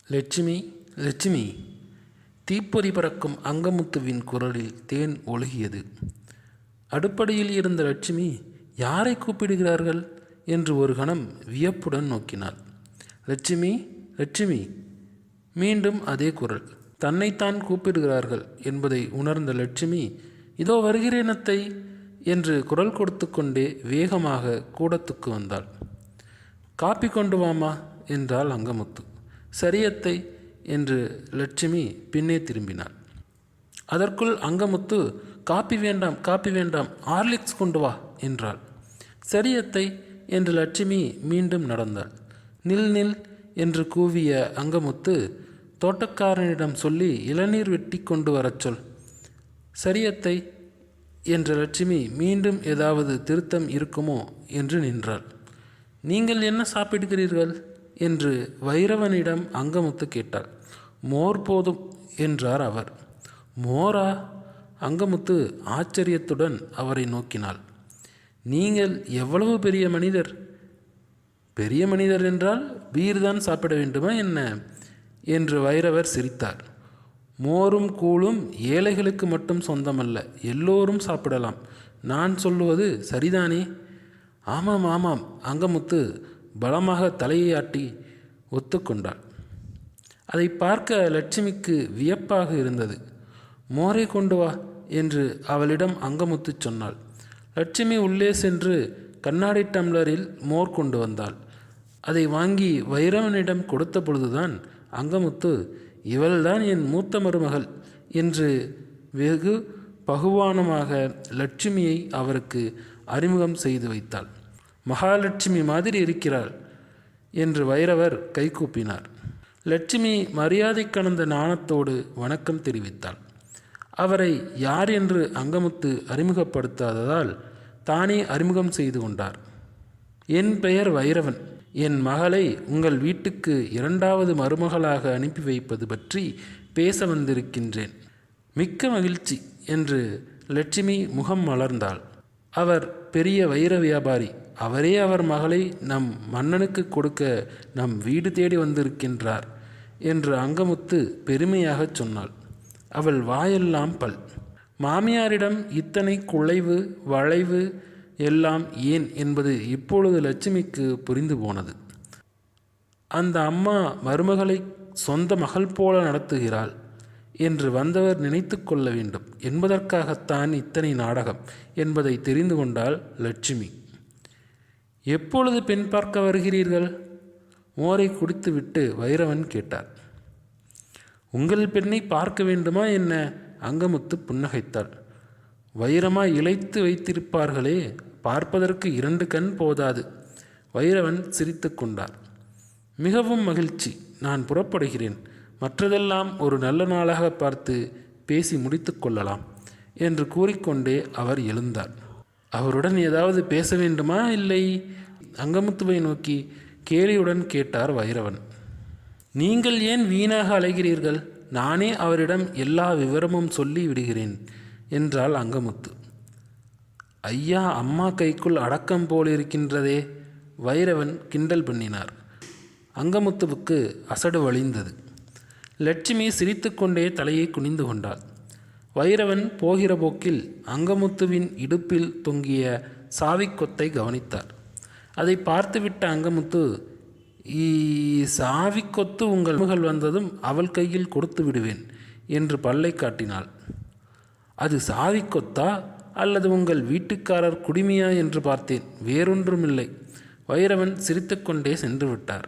லட்சுமி, லட்சுமி! தீப்பொறி பறக்கும் அங்கமுத்துவின் குரலில் தேன் ஒழுகியது. அடுப்படியில் இருந்த லட்சுமி, யாரை கூப்பிடுகிறார்கள் என்று ஒரு கணம் வியப்புடன் நோக்கினாள். லட்சுமி, லட்சுமி! மீண்டும் அதே குரல். தன்னைத்தான் கூப்பிடுகிறார்கள் என்பதை உணர்ந்த லட்சுமி, இதோ வருகிறேன் அத்தை என்று குரல் கொடுத்து கொண்டே வேகமாக கூடத்துக்கு வந்தாள். காப்பி கொண்டு வாமா என்றாள் அங்கமுத்து. சரி அத்தை என்று லட்சுமி பின்னே திரும்பினாள். அதற்குள் அங்கமுத்து, காப்பி வேண்டாம், காப்பி வேண்டாம், ஹார்லிக்ஸ் கொண்டு வா என்றாள். சரி அத்தை என்று லட்சுமி மீண்டும் நடந்தாள். நில் நில் என்று கூவிய அங்கமுத்து, தோட்டக்காரனிடம் சொல்லி இளநீர் வெட்டி கொண்டு வரச் சொல். சரி அத்தை என்ற லட்சுமி மீண்டும் ஏதாவது திருத்தம் இருக்குமோ என்று நின்றாள். நீங்கள் என்ன சாப்பிடுகிறீர்கள் என்று வைரவனிடம் அங்கமுத்து கேட்டாள். மோர் போதும் என்றார் அவர். மோரா? அங்கமுத்து ஆச்சரியத்துடன் அவரை நோக்கினாள். நீங்கள் எவ்வளவு பெரிய மனிதர்! பெரிய மனிதர் என்றால் பீர்தான் சாப்பிட வேண்டுமா என்ன என்று வைரவர் சிரித்தார். மோரும் கூழும் ஏழைகளுக்கு மட்டும் சொந்தமல்ல, எல்லோரும் சாப்பிடலாம். நான் சொல்லுவது சரிதானே? ஆமாம் ஆமாம், அங்கமுத்து பலமாக தலையை ஆட்டி ஒத்துக்கொண்டாள். அதை பார்க்க லட்சுமிக்கு வியப்பாக இருந்தது. மோரை கொண்டு வா என்று அவளிடம் அங்கமுத்து சொன்னாள். லட்சுமி உள்ளே சென்று கண்ணாடி டம்ளரில் மோர் கொண்டு வந்தாள். அதை வாங்கி வைரவனிடம் கொடுத்த பொழுதுதான் அங்கமுத்து, இவள்தான் என் மூத்த மருமகள் என்று வெகு பகுவானமாக லட்சுமியை அவருக்கு அறிமுகம் செய்து வைத்தாள். மகாலட்சுமி மாதிரி இருக்கிறாள் என்று வைரவர் கைகூப்பினார். லட்சுமி மரியாதை கடந்த நாணத்தோடு வணக்கம் தெரிவித்தாள். அவரை யார் என்று அங்கமுத்து அறிமுகப்படுத்தாததால் தானே அறிமுகம் செய்து கொண்டார். என் பெயர் வைரவன். என் மகளை உங்கள் வீட்டுக்கு இரண்டாவது மருமகளாக அனுப்பி வைப்பது பற்றி பேச வந்திருக்கின்றேன். மிக்க மகிழ்ச்சி என்று லட்சுமி முகம் மலர்ந்தாள். அவர் பெரிய வைர வியாபாரி. அவரே அவர் மகளை நம் மன்னனுக்கு கொடுக்க நம் வீடு தேடி வந்திருக்கின்றார் என்று அங்கமுத்து பெருமையாகச் சொன்னாள். அவள் வாயெல்லாம் பல். மாமியாரிடம் இத்தனை குழைவு வளைவு எல்லாம் ஏன் என்பது இப்பொழுது லட்சுமிக்கு புரிந்து போனது. அந்த அம்மா மருமகளை சொந்த மகள் போல நடத்துகிறாள் என்று வந்தவர் நினைத்து கொள்ள வேண்டும் என்பதற்காகத்தான் இத்தனை நாடகம் என்பதை தெரிந்து கொண்டாள் லட்சுமி. எப்பொழுது பெண் பார்க்க வருகிறீர்கள்? மோரை குடித்துவிட்டு வைரவன் கேட்டார். உங்கள் பெண்ணை பார்க்க வேண்டுமா என்ன? அங்கமுத்து புன்னகைத்தாள். வைரமா இழைத்து வைத்திருப்பார்களே, பார்ப்பதற்கு 2 கண் போதாது. வைரவன் சிரித்து கொண்டார். மிகவும் மகிழ்ச்சி, நான் புறப்படுகிறேன். மற்றதெல்லாம் ஒரு நல்ல நாளாக பார்த்து பேசி முடித்து கொள்ளலாம் என்று கூறிக்கொண்டே அவர் எழுந்தார். அவருடன் ஏதாவது பேச வேண்டுமா இல்லை? அங்கமுத்துவை நோக்கி கேலியுடன் கேட்டார் வைரவன். நீங்கள் ஏன் வீணாக அலைகிறீர்கள்? நானே அவரிடம் எல்லா விவரமும் சொல்லி விடுகிறேன் என்றாள் அங்கமுத்து. ஐயா, அம்மா கைக்குள் அடக்கம் போல் இருக்கின்றதே, வைரவன் கிண்டல் பண்ணினார். அங்கமுத்துவுக்கு அசடு வழிந்தது. லட்சுமி சிரித்துக்கொண்டே தலையை குனிந்து கொண்டாள். வைரவன் போகிற போக்கில் அங்கமுத்துவின் இடுப்பில் தொங்கிய சாவிக்கொத்தை கவனித்தார். அதை பார்த்துவிட்ட அங்கமுத்து, சாவிக்கொத்து உங்கள் மகள் வந்ததும் அவள் கையில் கொடுத்து விடுவேன் என்று பல்லை காட்டினாள். அது சாவிக்கொத்தா அல்லது உங்கள் வீட்டுக்காரர் குடிமையா என்று பார்த்தேன், வேறொன்றுமில்லை. வைரவன் சிரித்துக்கொண்டே சென்று விட்டார்.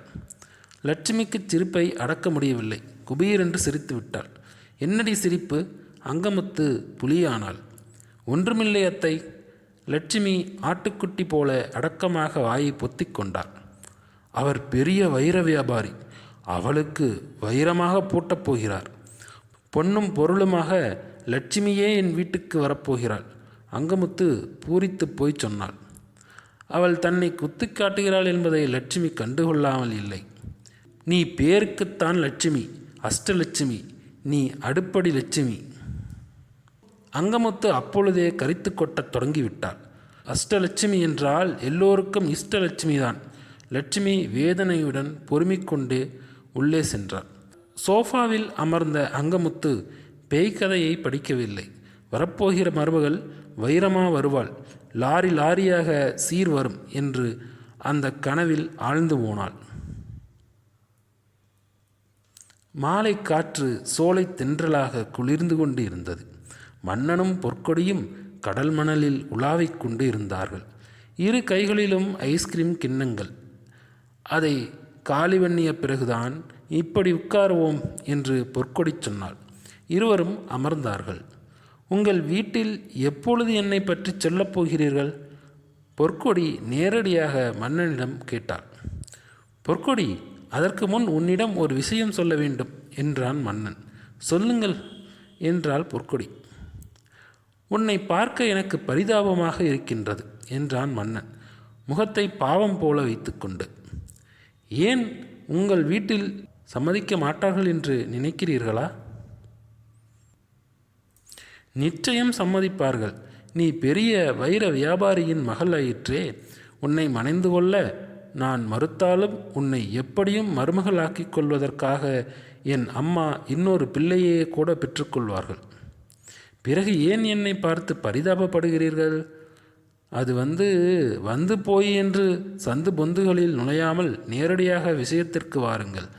லட்சுமிக்கு சிரிப்பை அடக்க முடியவில்லை. குபீரென்று சிரித்து விட்டாள். என்னடி சிரிப்பு? அங்கமுத்து புலியானாள். ஒன்றுமில்லை அத்தை. லட்சுமி ஆட்டுக்குட்டி போல அடக்கமாக வாயை பொத்திக் கொண்டார். அவர் பெரிய வைர வியாபாரி. அவளுக்கு வைரமாக பூட்டப் போகிறார். பொன்னும் பொருளுமாக லட்சுமியே என் வீட்டுக்கு வரப்போகிறாள். அங்கமுத்து பூரித்து போய் சொன்னாள். அவள் தன்னை குத்து காட்டுகிறாள் என்பதை லட்சுமி கண்டுகொள்ளாமல் இல்லை. நீ பேருக்குத்தான் லட்சுமி, அஷ்டலட்சுமி. நீ அடுப்படி லட்சுமி. அங்கமுத்து அப்பொழுதே கரித்து கொட்டத் தொடங்கிவிட்டாள். அஷ்டலட்சுமி என்றால் எல்லோருக்கும் இஷ்டலட்சுமி தான். லட்சுமி வேதனையுடன் பொறுமிக்கொண்டே உள்ளே சென்றாள். சோஃபாவில் அமர்ந்த அங்கமுத்து பேய்க்கதையை படிக்கவில்லை. வரப்போகிற மருமகள் வைரமா வருவாள், லாரி லாரியாக சீர் வரும் என்று அந்த கனவில் ஆழ்ந்து போனாள். மாலை காற்று சோலை தென்றலாக குளிர்ந்து கொண்டு இருந்தது. மன்னனும் பொற்கொடியும் கடல் மணலில் உலாவிக் கொண்டு இருந்தார்கள். இரு கைகளிலும் ஐஸ்கிரீம் கிண்ணங்கள். அதை காலி பண்ணிய பிறகுதான் இப்படி உட்காருவோம் என்று பொற்கொடி சொன்னாள். இருவரும் அமர்ந்தார்கள். உங்கள் வீட்டில் எப்பொழுது என்னை பற்றி சொல்லப் போகிறீர்கள்? பொற்கொடி நேரடியாக மன்னனிடம் கேட்டாள். பொற்கொடி, அதற்கு முன் உன்னிடம் ஒரு விஷயம் சொல்ல வேண்டும் என்றான் மன்னன். சொல்லுங்கள் என்றாள் பொற்கொடி. உன்னை பார்க்க எனக்கு பரிதாபமாக இருக்கின்றது என்றான் மன்னன், முகத்தை பாவம் போல வைத்துக்கொண்டு. ஏன், உங்கள் வீட்டில் சம்மதிக்க மாட்டார்கள் என்று நினைக்கிறீர்களா? நிச்சயம் சம்மதிப்பார்கள். நீ பெரிய வைர வியாபாரியின் மகள் ஆயிற்றே. உன்னை மணந்து கொள்ள நான் மறுத்தாலும் உன்னை எப்படியும் மருமகளாக்கிக் கொள்வதற்காக என் அம்மா இன்னொரு பிள்ளையே கூட பெற்றுக்கொள்வார்கள். பிறகு ஏன் என்னை பார்த்து பரிதாபப்படுகிறீர்கள்? அது வந்து போய் என்று சந்து பொந்துகளில் நுழையாமல் நேரடியாக விஷயத்திற்கு வாருங்கள்.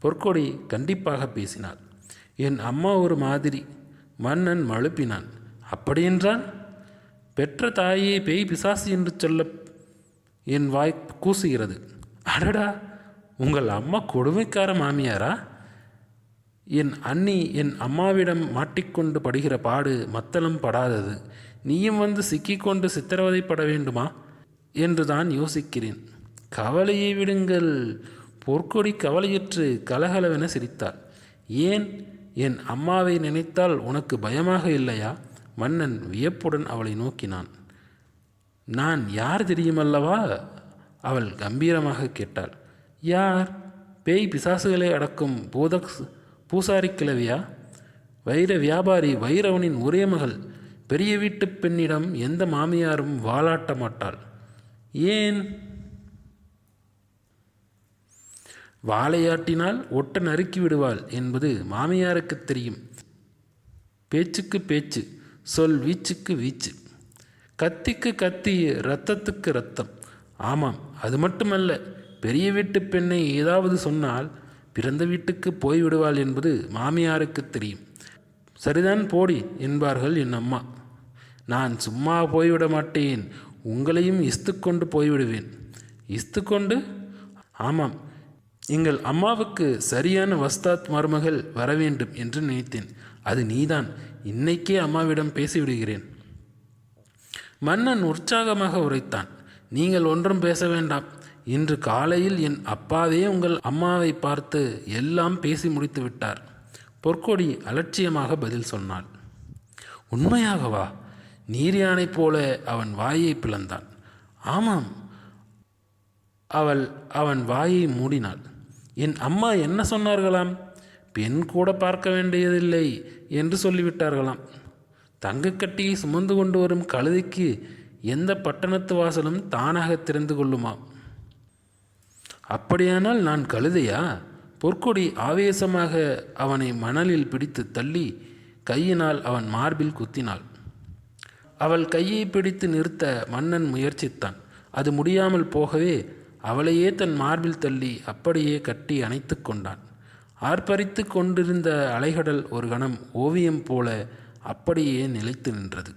பொற்கொடி கண்டிப்பாக பேசினாள். என் அம்மா ஒரு மாதிரி. மன்னன் மழுப்பினான். அப்படியென்றால்? பெற்ற தாயை பேய் பிசாசு என்று சொல்ல என் வாய் கூசுகிறது. அடடா, உங்கள் அம்மா கொடுமைக்கார மாமியாரா? என் அண்ணி என் அம்மாவிடம் மாட்டிக்கொண்டு படுகிற பாடு மத்தளம் படாதது. நீயும் வந்து சிக்கிக்கொண்டு சித்திரவதைப்பட வேண்டுமா என்று தான் யோசிக்கிறேன். கவலையை விடுங்கள். பொற்கொடி கவலையற்று கலகலவென சிரித்தாள். ஏன், என் அம்மாவை நினைத்தால் உனக்கு பயமாக இல்லையா? மன்னன் வியப்புடன் அவளை நோக்கினான். நான் யார் தெரியுமல்லவா? அவள் கம்பீரமாக கேட்டாள். யார்? பேய் பிசாசுகளை அடக்கும் பூசாரி கிழவியா? வைர வியாபாரி வைரவனின் ஒரே மகள். பெரிய வீட்டு பெண்ணிடம் எந்த மாமியாரும் வாலாட்ட மாட்டாள். ஏன்? வாழையாட்டினால் ஒட்ட நறுக்கி விடுவாள் என்பது மாமியாருக்கு தெரியும். பேச்சுக்கு பேச்சு, சொல் வீச்சுக்கு வீச்சு, கத்திக்கு கத்தி, இரத்தத்துக்கு இரத்தம். ஆமாம், அது மட்டுமல்ல, பெரிய வீட்டு பெண்ணை ஏதாவது சொன்னால் பிறந்த வீட்டுக்கு போய்விடுவாள் என்பது மாமியாருக்கு தெரியும். சரிதான், போடி என்பார்கள் என் அம்மா. நான் சும்மா போய்விட மாட்டேன், உங்களையும் இஸ்துக்கொண்டு போய்விடுவேன். இஸ்துக்கொண்டு? ஆமாம், எங்கள் அம்மாவுக்கு சரியான வஸ்தாத் மருமகள் வர வேண்டும் என்று நினைத்தேன். அது நீதான். இன்னைக்கே அம்மாவிடம் பேசிவிடுகிறேன். மன்னன் உற்சாகமாக உரைத்தான். நீங்கள் ஒன்றும் பேச வேண்டாம். இன்று காலையில் என் அப்பாவே உங்கள் அம்மாவை பார்த்து எல்லாம் பேசி முடித்து விட்டார். பொற்கொடி அலட்சியமாக பதில் சொன்னாள். உண்மையாகவா? நீர் யானை போல அவன் வாயை பிளந்தான். ஆமாம். அவன் வாயை மூடினாள். என் அம்மா என்ன சொன்னார்களாம்? பெண் கூட பார்க்க வேண்டியதில்லை என்று சொல்லிவிட்டார்களாம். தங்கக்கட்டியை சுமந்து கொண்டு வரும் கழுதைக்கு எந்த பட்டணத்து வாசலும் தானாக திறந்து கொள்ளுமாம். அப்படியானால் நான் கழுதையா? பொற்கொடி ஆவேசமாக அவனை மணலில் பிடித்து தள்ளி கையினால் அவன் மார்பில் குத்தினாள். அவள் கையை பிடித்து நிறுத்த மன்னன் முயற்சித்தான். அது முடியாமல் போகவே அவளையே தன் மார்பில் தள்ளி அப்படியே கட்டி அணைத்து கொண்டான். ஆர்ப்பரித்து கொண்டிருந்த அலைகடல் ஒரு கணம் ஓவியம் போல அப்படியே நிலைத்து நின்றது.